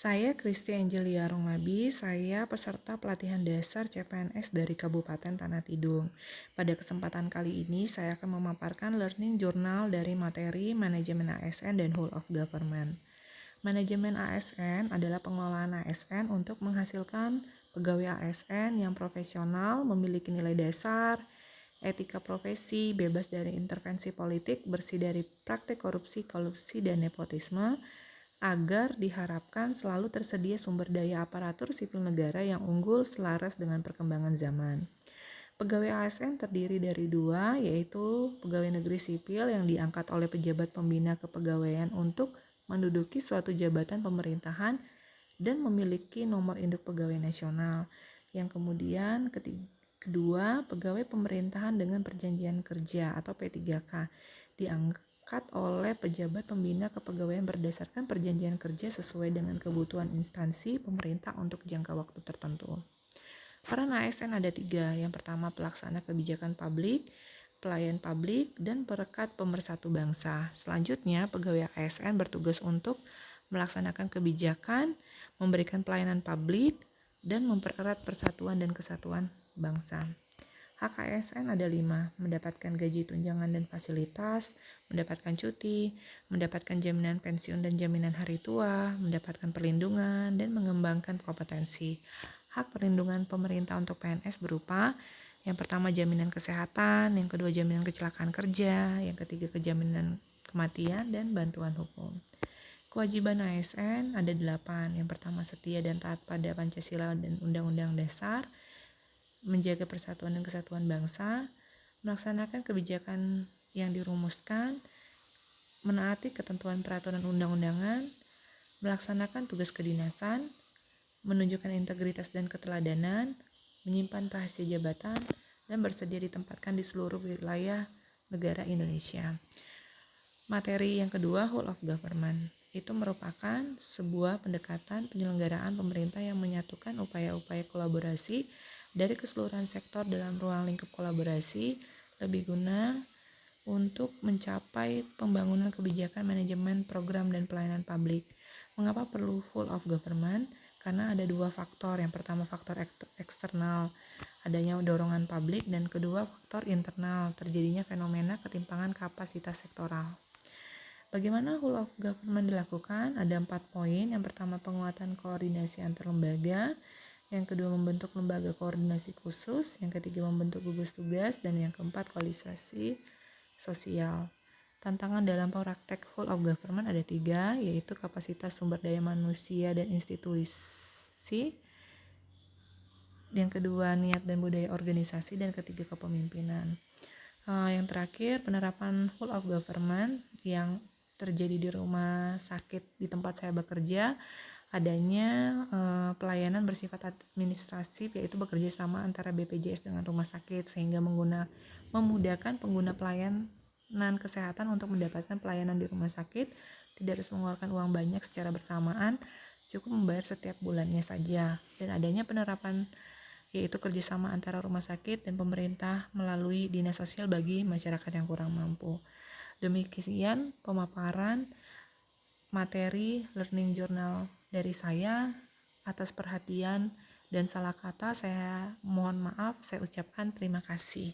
Saya Kristi Angelia Rongabi, saya peserta pelatihan dasar CPNS dari Kabupaten Tanah Tidung. Pada kesempatan kali ini, saya akan memaparkan learning journal dari materi Manajemen ASN dan Whole of Government. Manajemen ASN adalah pengelolaan ASN untuk menghasilkan pegawai ASN yang profesional, memiliki nilai dasar, etika profesi, bebas dari intervensi politik, bersih dari praktik korupsi, dan nepotisme, agar diharapkan selalu tersedia sumber daya aparatur sipil negara yang unggul selaras dengan perkembangan zaman. Pegawai ASN terdiri dari dua, yaitu pegawai negeri sipil yang diangkat oleh pejabat pembina kepegawaian untuk menduduki suatu jabatan pemerintahan dan memiliki nomor induk pegawai nasional. Yang kemudian kedua, pegawai pemerintahan dengan perjanjian kerja atau P3K diangkat oleh pejabat pembina kepegawaian berdasarkan perjanjian kerja sesuai dengan kebutuhan instansi pemerintah untuk jangka waktu tertentu. Peran ASN ada 3. Yang pertama, pelaksana kebijakan publik, pelayan publik, dan perekat pemersatu bangsa. Selanjutnya, pegawai ASN bertugas untuk melaksanakan kebijakan, memberikan pelayanan publik, dan mempererat persatuan dan kesatuan bangsa. Hak ASN ada 5, mendapatkan gaji tunjangan dan fasilitas, mendapatkan cuti, mendapatkan jaminan pensiun dan jaminan hari tua, mendapatkan perlindungan, dan mengembangkan kompetensi. Hak perlindungan pemerintah untuk PNS berupa yang pertama jaminan kesehatan, yang kedua jaminan kecelakaan kerja, yang ketiga jaminan kematian, dan bantuan hukum. Kewajiban ASN ada 8, yang pertama setia dan taat pada Pancasila dan Undang-Undang Dasar, menjaga persatuan dan kesatuan bangsa, melaksanakan kebijakan yang dirumuskan, menaati ketentuan peraturan undang-undangan, melaksanakan tugas kedinasan, menunjukkan integritas dan keteladanan, menyimpan rahasia jabatan, dan bersedia ditempatkan di seluruh wilayah negara Indonesia. Materi yang kedua, Whole of Government. Itu merupakan sebuah pendekatan penyelenggaraan pemerintah yang menyatukan upaya-upaya kolaborasi dari keseluruhan sektor dalam ruang lingkup kolaborasi lebih guna untuk mencapai pembangunan kebijakan manajemen program dan pelayanan publik. Mengapa perlu whole of government? Karena ada 2 faktor. Yang pertama faktor eksternal, adanya dorongan publik, dan kedua faktor internal, terjadinya fenomena ketimpangan kapasitas sektoral. Bagaimana whole of government dilakukan? Ada 4 poin. Yang pertama penguatan koordinasi antar lembaga, yang kedua membentuk lembaga koordinasi khusus, yang ketiga membentuk gugus tugas, dan yang keempat koalisasi sosial. Tantangan dalam praktek whole of government ada 3, yaitu kapasitas sumber daya manusia dan institusi, yang kedua niat dan budaya organisasi, dan ketiga kepemimpinan. Yang terakhir penerapan whole of government yang terjadi di rumah sakit di tempat saya bekerja, adanya pelayanan bersifat administratif, yaitu bekerja sama antara BPJS dengan rumah sakit sehingga memudahkan pengguna pelayanan kesehatan untuk mendapatkan pelayanan di rumah sakit, tidak harus mengeluarkan uang banyak secara bersamaan, cukup membayar setiap bulannya saja. Dan adanya penerapan yaitu kerjasama antara rumah sakit dan pemerintah melalui dinas sosial bagi masyarakat yang kurang mampu. Demikian pemaparan materi learning journal dari saya. Atas perhatian dan salah kata saya mohon maaf, saya ucapkan terima kasih.